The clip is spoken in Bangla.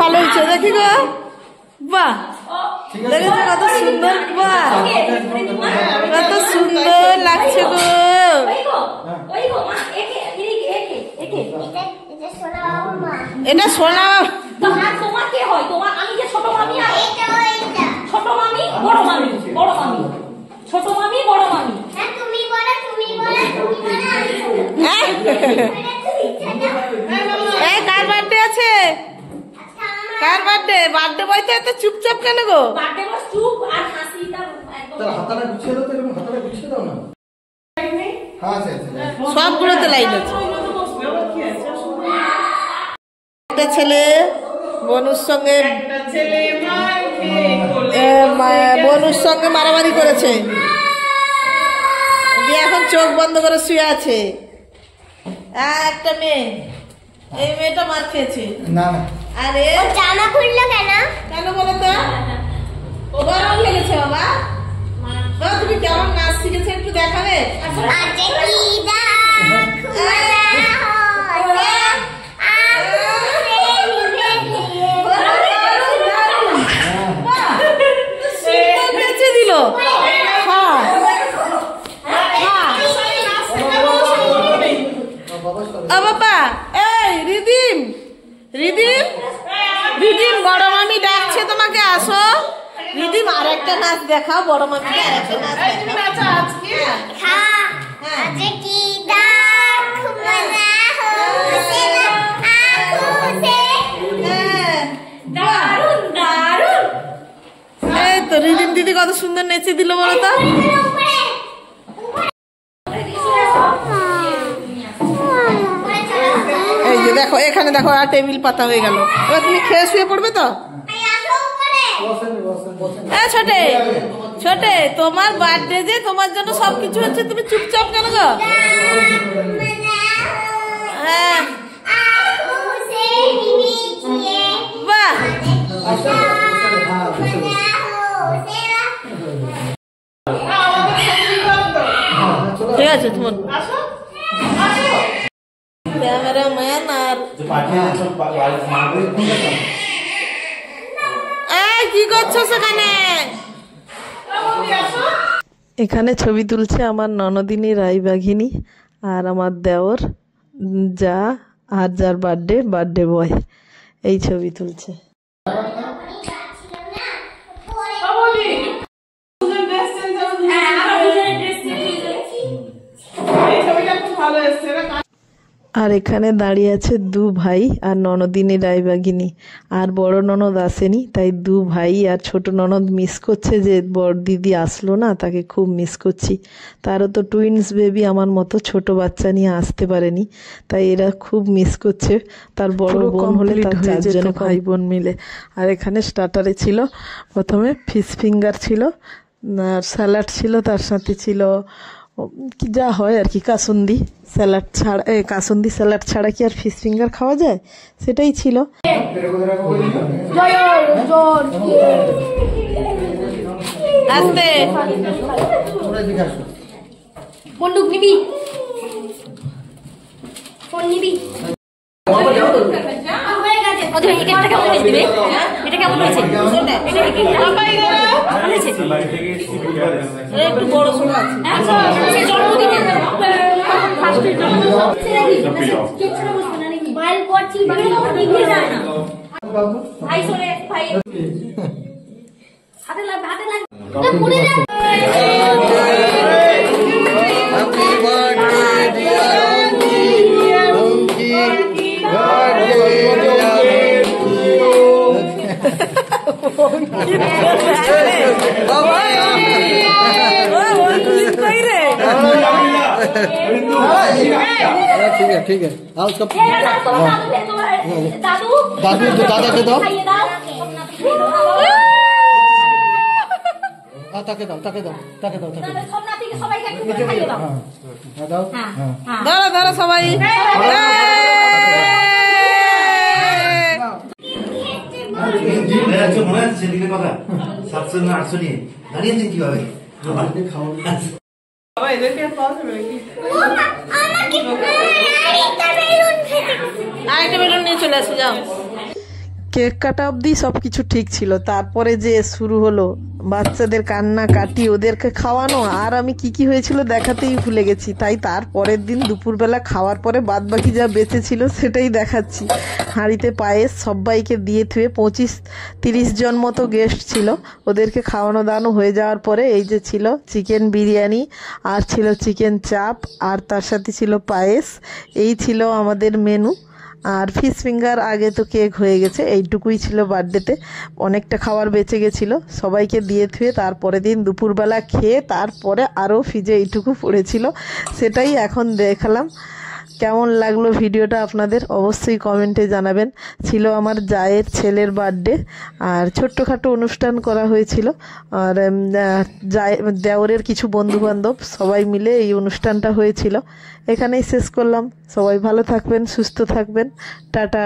ভালো হয়েছে দেখি গো। বাহ, দেখেছো কত সুন্দর, বাহ কত সুন্দর লাগছে গো। এটা সোনা তোমার কে হয়? তোমার আমি যে ছোট মামি, ছোট মামি বড় মামি, বড় মামি, ছোট মামি বড় মামি। হ্যাঁ তুমি বলো, তুমি বলো, তুমি বলো, এই কার বার্থডে আছে? কার বার্থডে? বার্থডে বইতে এত চুপচাপ কেন গো? বার্থডে বস চুপ আর হাসিটা একদম। তার হাতটা গুছিয়ে দাও, তো এরকম হাতটা গুছিয়ে দাও না। হ্যাঁ আছে সবগুলোতে লাইন আছে। একটা ছেলে বনুর সঙ্গে বনুর সঙ্গে মারামারি করেছে, দিয়ে এখন চোখ বন্ধ করে শুয়ে আছে। একটা মেয়ে, এই মেয়েটা মার খেয়েছে। না না, আরে জামা খুললো কেন? কেন বলো তো? গরম লেগেছে বাবা। বাবা তুমি কেমন নাচ শিখেছো একটু দেখাবে? নেচে দিল। বাবা এই রিদিম, রিদিম, রিদিম বড় মামি ডাকছে তোমাকে, আসো। রিদিম আর একটা নাচ দেখাও, বড় মামি আর একটা নাচ দেখাও। এই তো রিদিম দিদি কত সুন্দর নেচে দিল বলো তো। এই যে দেখো এখানে দেখো আর টেবিল পাতা হয়ে গেল। এবার তুমি খেয়ে শুয়ে পড়বে তো। ছোটে ছোটে, তোমার বার্থডে যে, তোমার জন্য সবকিছু হচ্ছে, তুমি চুপচাপ কেন গো? হ্যাঁ বাহ, ঠিক আছে তোমার ক্যামেরাম্যান। আর কি করছো সেখানে? এখানে ছবি তুলছে আমার ননদিনী রায়বাঘিনী আর আমার দেওর যা, আর যার বার্থডে, বার্থডে বয়, এই ছবি তুলছে। আর এখানে দাঁড়িয়ে আছে দু ভাই আর ননদিনী রায়বাঘিনী, আর বড় ননদ আসেনি, তাই দু ভাই আর ছোট ননদ মিস করছে যে বড় দিদি আসলো না, তাকে খুব মিস করছি। তারও তো টুইন্স বেবি আমার মতো ছোট বাচ্চা নিয়ে আসতে পারেনি, তাই এরা খুব মিস করছে। তার বড় বোন হলে তার চারজনে ভাই বোন মিলে। আর এখানে স্টার্টারে ছিল প্রথমে ফিশ ফিঙ্গার ছিল, আর স্যালাড ছিল, তার সাথে ছিল কি যা হয় আর কি, কাসুন্দি স্যালাড ছাড়া, কাসুন্দি স্যালাড ছাড়া কি আর ফিশ ফিঙ্গার খাওয়া যায়, সেটাই ছিল। আস্তে বন্দুক নিবি, ফোন নিবি। এটা কেমন হয়েছে? এটা কেমন হয়েছে? একটু বড় শোনা আছে। ठीक है आओ उसका दादू दादू दादा के दो, ताके दाओ ताके दाओ ताके दाओ দাঁড়া দাঁড়া সবাই। মনে আছে সেদিকে কথা 700 না 800 নিয়ে দাঁড়িয়েছেন কিভাবে? আরেকটা বেলুন নিয়ে চলে আসো, যাও। কেক কাটা অবধি সব কিছু ঠিক ছিল, তারপরে যে শুরু হলো বাচ্চাদের কান্না কাটি, ওদেরকে খাওয়ানো, আর আমি কি কি হয়েছিল দেখাতেই ভুলে গেছি। তাই তার পরের দিন দুপুরবেলা খাওয়ার পরে বাদ বাকি যা বেঁচে ছিল সেটাই দেখাচ্ছি। হাঁড়িতে পায়েস সবাইকে দিয়ে থুয়ে 25-30 জন মতো গেস্ট ছিল, ওদেরকে খাওয়ানো দাওয়ানো হয়ে যাওয়ার পরে এই যে ছিল চিকেন বিরিয়ানি, আর ছিল চিকেন চাপ, আর তার সাথে ছিল পায়েস। এই ছিল আমাদের মেনু। আর ফিশ ফিঙ্গার আগে তো কেক হয়ে গেছে, এইটুকুই ছিল বার্থডেতে। অনেকটা খাবার বেঁচে গেছিলো, সবাইকে দিয়ে থুয়ে তারপরে দিন দুপুরবেলা খেয়ে তারপরে আরও ফ্রিজে এইটুকু পড়েছিল, সেটাই এখন দেখালাম। কেমন লাগলো ভিডিওটা আপনাদের অবশ্যই কমেন্টে জানাবেন। ছিল আমার জায়ের ছেলের বার্থডে, আর ছোট্টখাটো অনুষ্ঠান করা হয়েছিল। আর দেওরের কিছু বন্ধুবান্ধব সবাই মিলে এই অনুষ্ঠানটা হয়েছিল। এখানেই শেষ করলাম। সবাই ভালো থাকবেন, সুস্থ থাকবেন। টাটা।